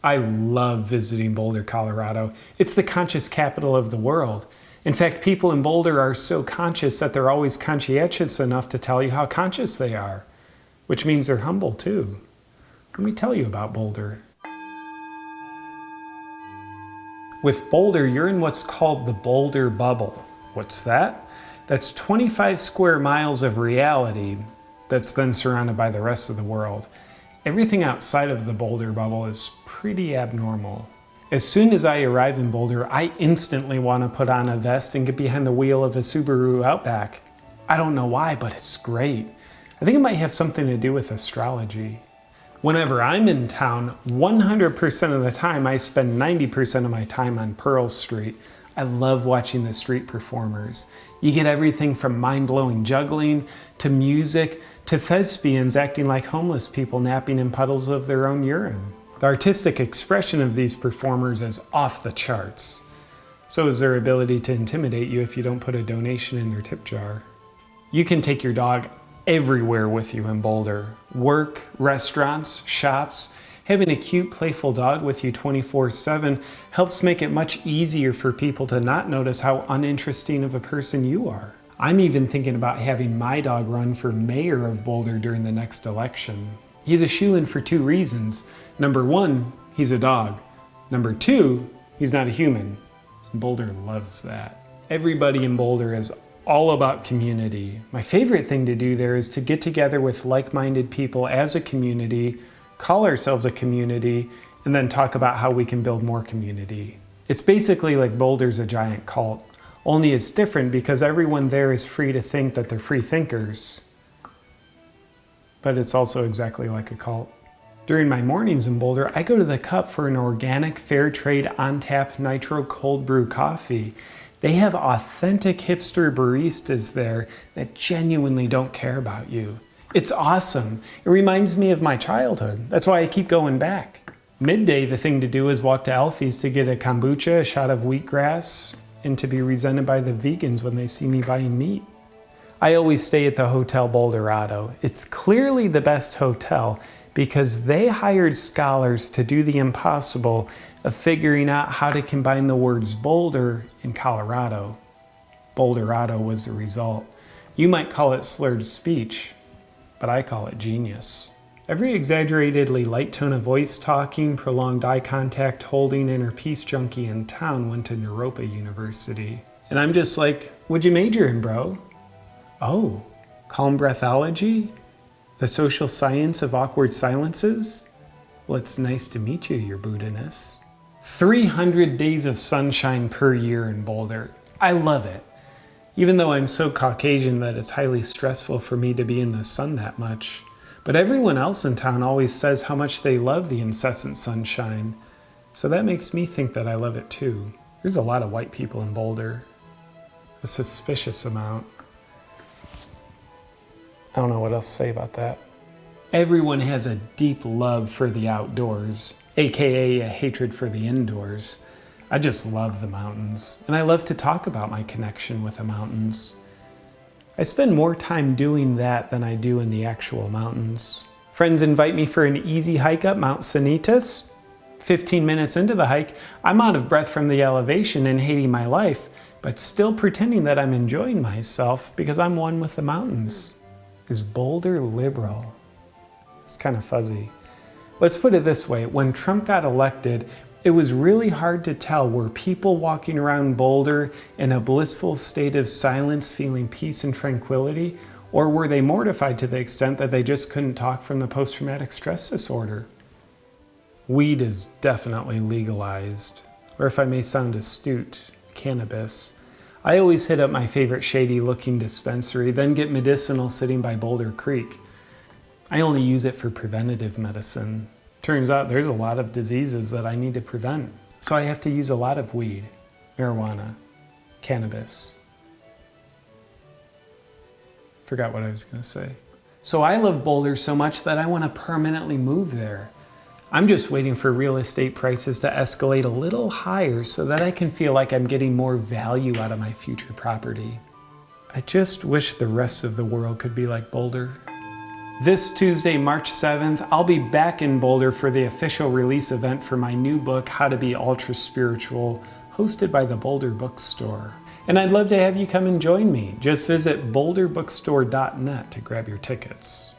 I love visiting Boulder, Colorado. It's the conscious capital of the world. In fact, people in Boulder are so conscious that they're always conscientious enough to tell you how conscious they are, which means they're humble too. Let me tell you about Boulder. With Boulder, you're in what's called the Boulder Bubble. What's that? That's 25 square miles of reality that's then surrounded by the rest of the world. Everything outside of the Boulder Bubble is pretty abnormal. As soon as I arrive in Boulder, I instantly want to put on a vest and get behind the wheel of a Subaru Outback. I don't know why, but it's great. I think it might have something to do with astrology. Whenever I'm in town, 100% of the time I spend 90% of my time on Pearl Street. I love watching the street performers. You get everything from mind-blowing juggling, to music, to thespians acting like homeless people napping in puddles of their own urine. The artistic expression of these performers is off the charts. So is their ability to intimidate you if you don't put a donation in their tip jar. You can take your dog everywhere with you in Boulder. Work, restaurants, shops. Having a cute, playful dog with you 24/7 helps make it much easier for people to not notice how uninteresting of a person you are. I'm even thinking about having my dog run for mayor of Boulder during the next election. He's a shoo-in for 2 reasons. Number 1, he's a dog. Number 2, he's not a human. And Boulder loves that. Everybody in Boulder is all about community. My favorite thing to do there is to get together with like-minded people as a community, call ourselves a community, and then talk about how we can build more community. It's basically like Boulder's a giant cult, only it's different because everyone there is free to think that they're free thinkers. But it's also exactly like a cult. During my mornings in Boulder, I go to the Cup for an organic, fair trade, on-tap nitro cold brew coffee. They have authentic hipster baristas there that genuinely don't care about you. It's awesome. It reminds me of my childhood. That's why I keep going back. Midday, the thing to do is walk to Alfie's to get a kombucha, a shot of wheatgrass, and to be resented by the vegans when they see me buying meat. I always stay at the Hotel Boulderado. It's clearly the best hotel because they hired scholars to do the impossible of figuring out how to combine the words Boulder and Colorado. Boulderado was the result. You might call it slurred speech, but I call it genius. Every exaggeratedly light tone of voice talking, prolonged eye contact holding inner peace junkie in town went to Naropa University. And I'm just like, what'd you major in, bro? Oh, calm breathology? The social science of awkward silences? Well, it's nice to meet you, your Buddha-ness. 300 days of sunshine per year in Boulder. I love it. Even though I'm so Caucasian that it's highly stressful for me to be in the sun that much. But everyone else in town always says how much they love the incessant sunshine. So that makes me think that I love it too. There's a lot of white people in Boulder. A suspicious amount. I don't know what else to say about that. Everyone has a deep love for the outdoors, aka a hatred for the indoors. I just love the mountains, and I love to talk about my connection with the mountains. I spend more time doing that than I do in the actual mountains. Friends invite me for an easy hike up Mount Sanitas. 15 minutes into the hike, I'm out of breath from the elevation and hating my life, but still pretending that I'm enjoying myself because I'm one with the mountains. Is Boulder liberal? It's kind of fuzzy. Let's put it this way, when Trump got elected, it was really hard to tell, were people walking around Boulder in a blissful state of silence, feeling peace and tranquility, or were they mortified to the extent that they just couldn't talk from the post-traumatic stress disorder? Weed is definitely legalized, or if I may sound astute, cannabis. I always hit up my favorite shady-looking dispensary, then get medicinal sitting by Boulder Creek. I only use it for preventative medicine. Turns out there's a lot of diseases that I need to prevent. So I have to use a lot of weed, marijuana, cannabis. Forgot what I was going to say. So I love Boulder so much that I want to permanently move there. I'm just waiting for real estate prices to escalate a little higher so that I can feel like I'm getting more value out of my future property. I just wish the rest of the world could be like Boulder. This Tuesday, March 7th, I'll be back in Boulder for the official release event for my new book, How to Be Ultra Spiritual, hosted by the Boulder Bookstore. And I'd love to have you come and join me. Just visit boulderbookstore.net to grab your tickets.